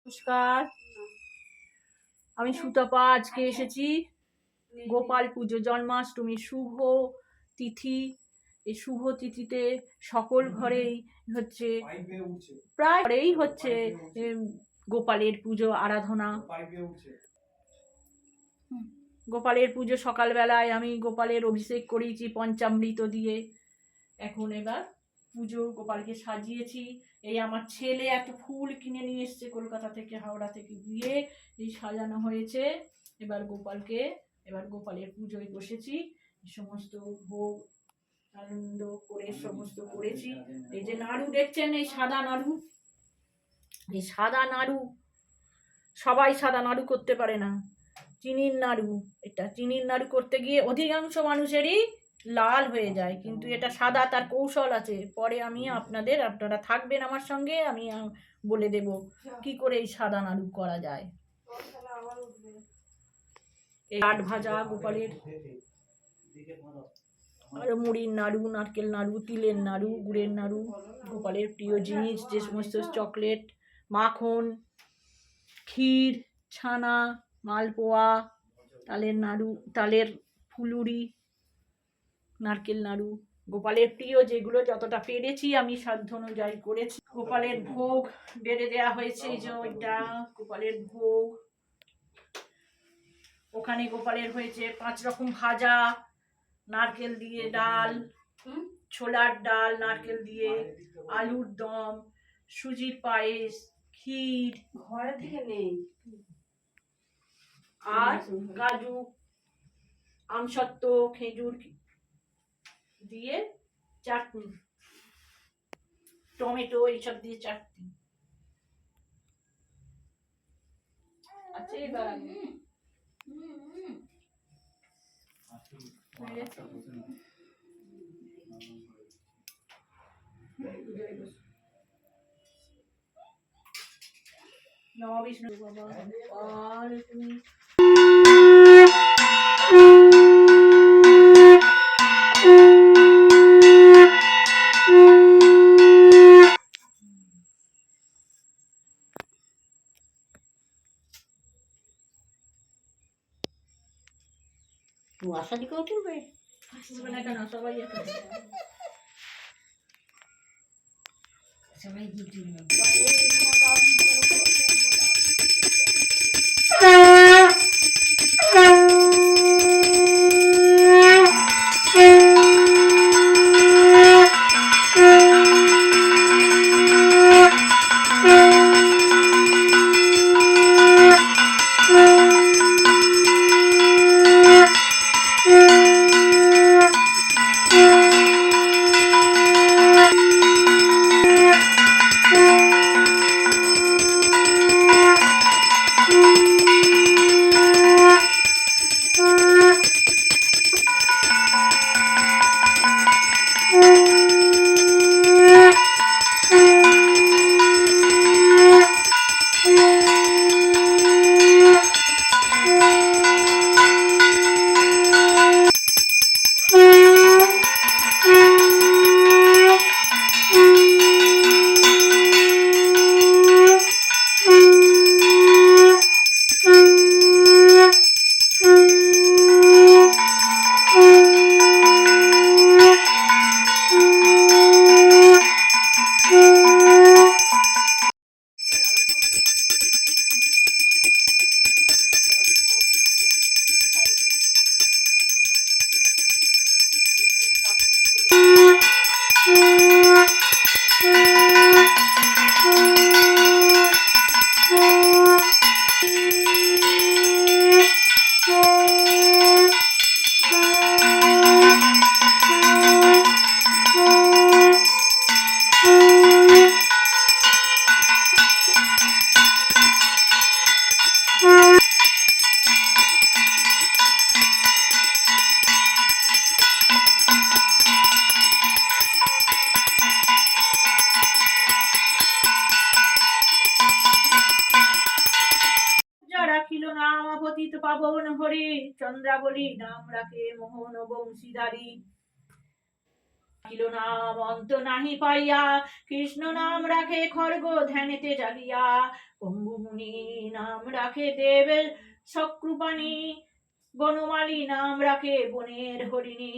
নমস্কার, আমি সুতপা। আজকে এসেছি গোপাল পুজো, জন্মাষ্টমী শুভ তিথি। এই শুভ তিথিতে সকল ঘরেই হচ্ছে, প্রায় ঘরেই হচ্ছে গোপালের পুজো আরাধনা। গোপালের পুজো সকালবেলায় আমি গোপালের অভিষেক করেছি পঞ্চামৃত দিয়ে। এখন এবার পুজো গোপালকে সাজিয়েছি। এই আমার ছেলে এত ফুল কিনে নিয়ে এসছে কলকাতা থেকে, হাওড়া থেকে গিয়ে এই সাজানো হয়েছে। এবার গোপালের পুজোয় বসেছি। সমস্ত ভোগ আনন্দ করে সমস্ত করেছি। এই যে নাড়ু দেখছেন, এই সাদা নাড়ু, এই সাদা নাড়ু সবাই সাদা নাড়ু করতে পারে না, চিনির নাড়ু। এটা চিনির নাড়ু করতে গিয়ে অধিকাংশ মানুষেরই লাল হয়ে যায়, কিন্তু এটা সাদা, তার কৌশল আছে। পরে আমি আপনারা থাকবেন আমার সঙ্গে, আমি বলে দেব কি করে এই সাদা নাড়ু করা যায়। কাঠ ভাজা গোপালের, আর মুড়ির নাড়ু, নারকেল নাড়ু, তিলের নাড়ু, গুড়ের নাড়ু, গোপালের প্রিয় জিনিস যে সমস্ত চকলেট, মাখন, ক্ষীর, ছানা, মালপোয়া, তালের নাড়ু, তালের ফুলুরি, নারকেল নাড়ু, গোপালের প্রিয় যেগুলো যতটা পেরেছি আমি সাধ্য অনুযায়ী করেছি। গোপালের ভোগ বেড়ে দেওয়া হয়েছে, এই যে ওইটা গোপালের ভোগ। ওখানে গোপালের হয়েছে 5 রকম ভাজা, নারকেল দিয়ে ডাল, ছোলার ডাল নারকেল দিয়ে, আলুর দম, সুজির পায়েস, ক্ষীর, ঘরে থেকে নেই, আর কাজু, আমসত্ত্ব, খেজুর দিয়ে চাটনি, টমেটো এইসব দিয়ে চাটনি আচ্ছা। এবার নমঃ বিষ্ণু বাবা আর তুমি আশা দিকেও তুলবে না কেন? সবাই সবাই রাখিল নাম অপতিত পাবন হরি, চন্দ্রাবলী নাম রাখে মোহন বংশীধারী। ছিল নাম অন্ত নাহি পাইয়া, কৃষ্ণ নাম রাখে খড়গ ধ্যানেতে জাগিয়া, কম্বুমুনি নাম রাখে দেব সকৃপানি, বনমালী নাম রাখে বনের হরিণী।